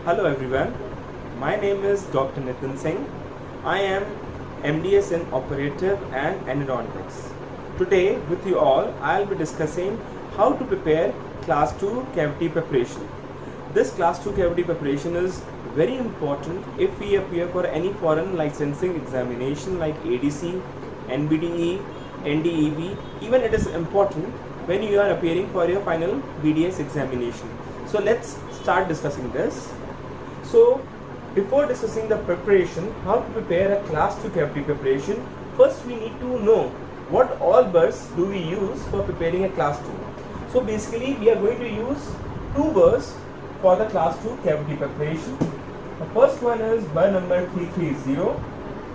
Hello everyone, my name is Dr. Nitin Singh. I am MDS in Operative and Endodontics. Today with you all, I'll be discussing how to prepare Class 2 cavity preparation. This Class 2 cavity preparation is very important if we appear for any foreign licensing examination like ADC, NBDE, NDEB. Even it is important when you are appearing for your final BDS examination. So let's start discussing this. So before discussing the preparation, how to prepare a Class 2 cavity preparation, first we need to know what all burrs do we use for preparing a Class 2. So basically we are going to use two burrs for the Class 2 cavity preparation. The first one is burr number 330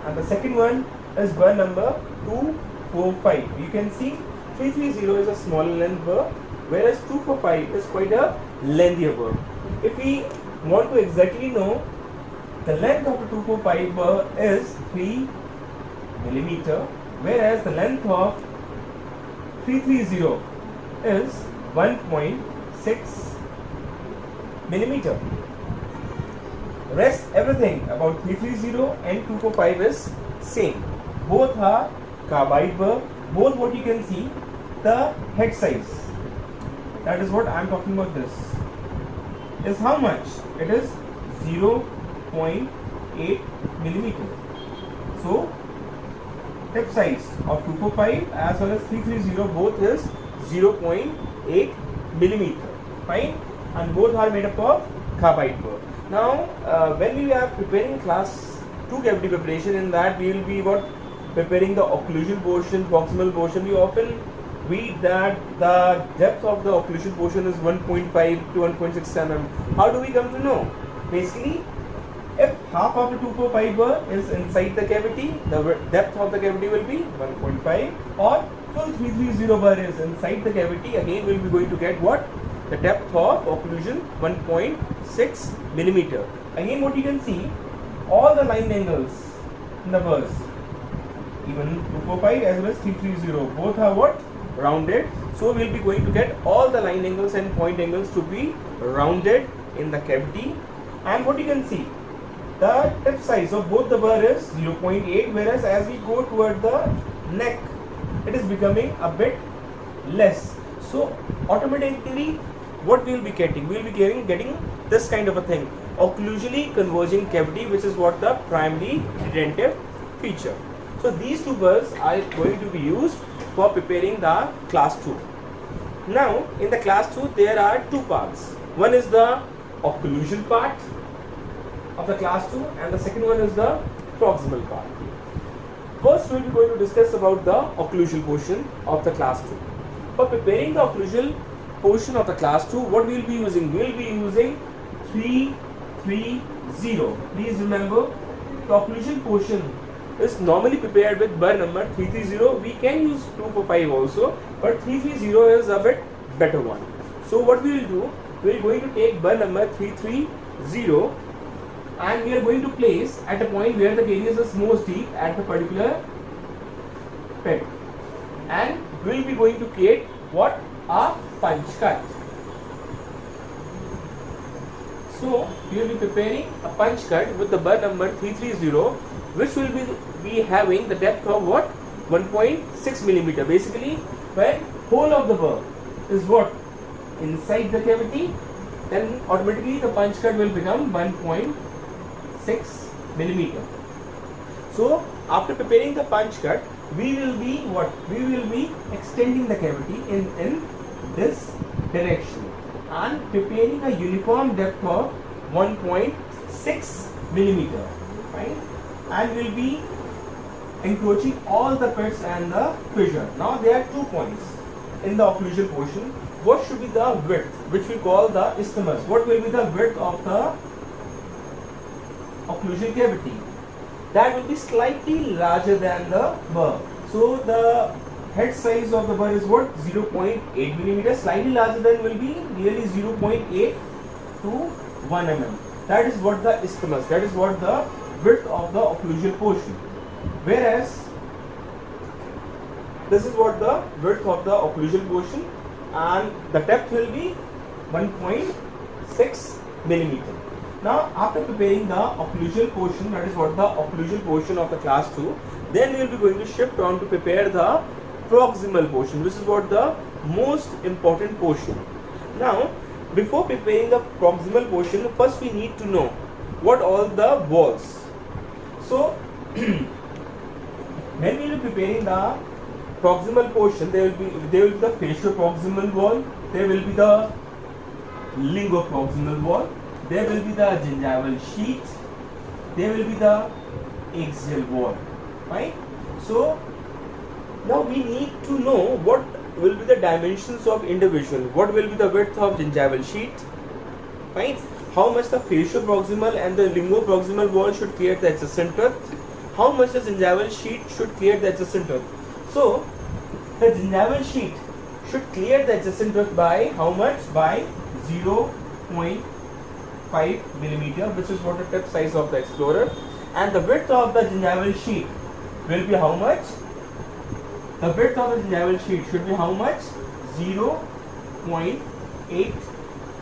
and the second one is burr number 245. You can see 330 is a small length burr, whereas 245 is quite a lengthier burr. If we want to exactly know the length of the 245 burr is 3 millimeter, whereas the length of 330 is 1.6 millimeter. Rest everything about 330 and 245 is same. Both are carbide burr. Both what you can see, the head size, that is what I am talking about, this is how much? It is 0.8 millimeter. So tip size of 245 as well as 330 both is 0.8 millimeter. Fine, and both are made up of carbide burr. Now when we are preparing Class 2 cavity preparation, in that we will be preparing the occlusal portion, proximal portion. We often read that the depth of the occlusal portion is 1.5 to 1.6 mm. How do we come to know? Basically, if half of the 245 burr is inside the cavity, the depth of the cavity will be 1.5, or full 330 burr is inside the cavity, again we will be going to get what? The depth of occlusion 1.6 millimeter. Again what you can see, all the line angles in the burrs, even 245 as well as 330, both are what? Rounded. So we will be going to get all the line angles and point angles to be rounded in the cavity. And what you can see, the tip size of both the burr is 0.8, whereas as we go toward the neck, it is becoming a bit less. So automatically what we will be getting? We will be getting this kind of a thing, occlusally converging cavity, which is what the primary retentive feature. So these two burrs are going to be used for preparing the Class 2. Now in the Class 2 there are two parts. One is the occlusal part of the Class 2 and the second one is the proximal part. First we will be going to discuss about the occlusal portion of the Class 2. For preparing the occlusal portion of the Class 2, what we will be using? We will be using 330. Please remember, the occlusal portion is normally prepared with burr number 330. We can use 245 also, but 330 is a bit better one. So what we will do, we are going to take burr number 330 and we are going to place at a point where the caries is most deep at the particular pit, and we will be going to create what? A punch cut. So we will be preparing a punch cut with the burr number 330, which will be having the depth of what? 1.6 millimeter. Basically, when whole of the burr is what? Inside the cavity, then automatically the punch cut will become 1.6 millimeter. So after preparing the punch cut, we will be what? We will be extending the cavity in this direction and preparing a uniform depth of 1.6 millimeter. Right? And will be encroaching all the pits and the fissure. Now there are 2 points in the occlusal portion. What should be the width, which we call the isthmus? What will be the width of the occlusal cavity? That will be slightly larger than the burr. So the head size of the burr is what? 0.8 millimeter. Slightly larger than will be nearly 0.8 to 1 mm. That is what the isthmus, that is what the width of the occlusal portion. Whereas this is what the width of the occlusal portion, and the depth will be 1.6 millimeter. Now after preparing the occlusal portion, that is what the occlusal portion of the class 2, then we will be going to shift on to prepare the proximal portion, which is what the most important portion. Now before preparing the proximal portion, first we need to know what all the walls. So when we will be preparing the proximal portion, there will be the facial-proximal wall, there will be the lingo-proximal wall, there will be the gingival sheet, there will be the axial wall, right? So now we need to know what will be the dimensions of individual, what will be the width of gingival sheet, right? How much the facial-proximal and the lingo-proximal wall should clear the adjacent tooth, how much the gingival sheet should clear the adjacent tooth. So the gingival sheet should clear the adjacent tooth by how much? By 0.5 millimeter, which is what the tip size of the explorer, and the width of the gingival sheet will be how much? The width of the gingival sheet should be how much? 0.8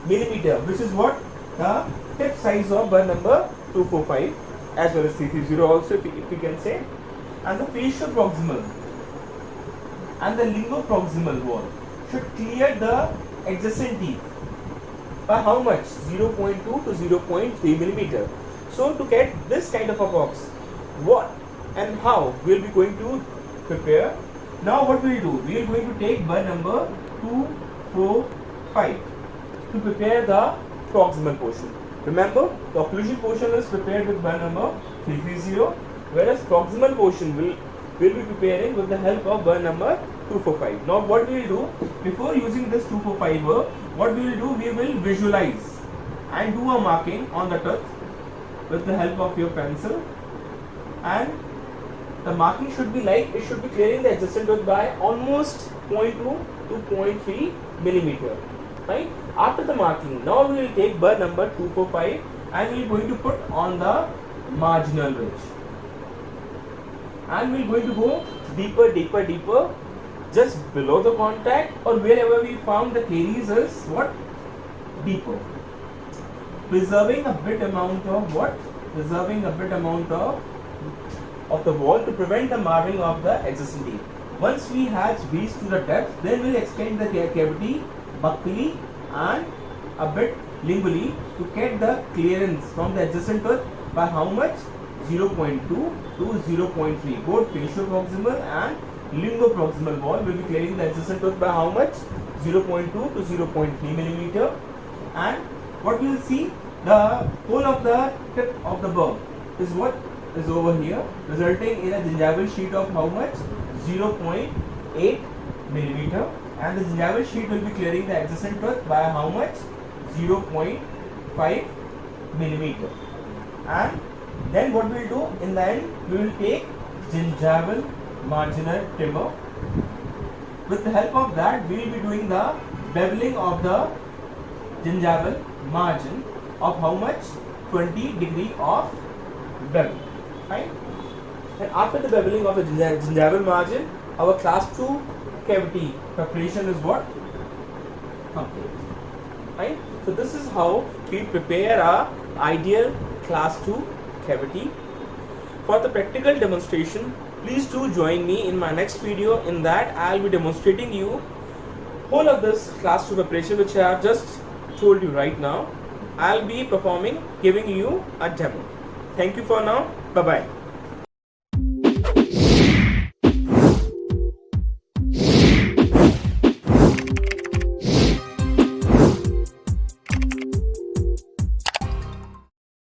millimeter, which is what the tip size of burr number 245 as well as 330 also, if we can say. And the facial proximal and the lingo-proximal wall should clear the adjacent teeth by how much? 0.2 to 0.3 millimeter. So to get this kind of a box, what and how we will be going to prepare. Now what we will do? We are going to take burr number 245 to prepare the proximal portion. Remember, the occlusal portion is prepared with burr number 330, whereas proximal portion will be preparing with the help of burr number 245. Now what we will do, before using this 245 burr, what we will do, we will visualize and do a marking on the tooth with the help of your pencil, and the marking should be like, it should be clearing the adjacent tooth by almost 0.2 to 0.3 millimeter, right? After the marking, now we will take burr number 245 and we are going to put on the marginal ridge, and we are going to go deeper, just below the contact, or wherever we found the caries is what? Deeper, preserving a bit amount of what? Preserving a bit amount of the wall to prevent the marring of the adjacent teeth. Once we have reached to the depth, then we will extend the cavity buccally and a bit lingually to get the clearance from the adjacent tooth by how much? 0.2 to 0.3. Both facial proximal and lingo proximal wall will be clearing the adjacent tooth by how much? 0.2 to 0.3 millimeter. And what we will see, the whole of the tip of the burr is what is over here, resulting in a gingival sheet of how much? 0.8 millimeter, and the gingival sheet will be clearing the adjacent tooth by how much? 0.5 millimeter. And then what we will do in the end, we will take gingival marginal trimmer. With the help of that, we will be doing the beveling of the gingival margin of how much? 20 degree of bevel, right? And after the beveling of the gingival margin, our class 2 cavity preparation is what? Complete, right? So this is how we prepare our ideal class 2 cavity. For the practical demonstration, please do join me in my next video. In that, I will be demonstrating you whole of this class 2 preparation which I have just told you right now. I will be performing, giving you a demo. Thank you for now. Bye bye.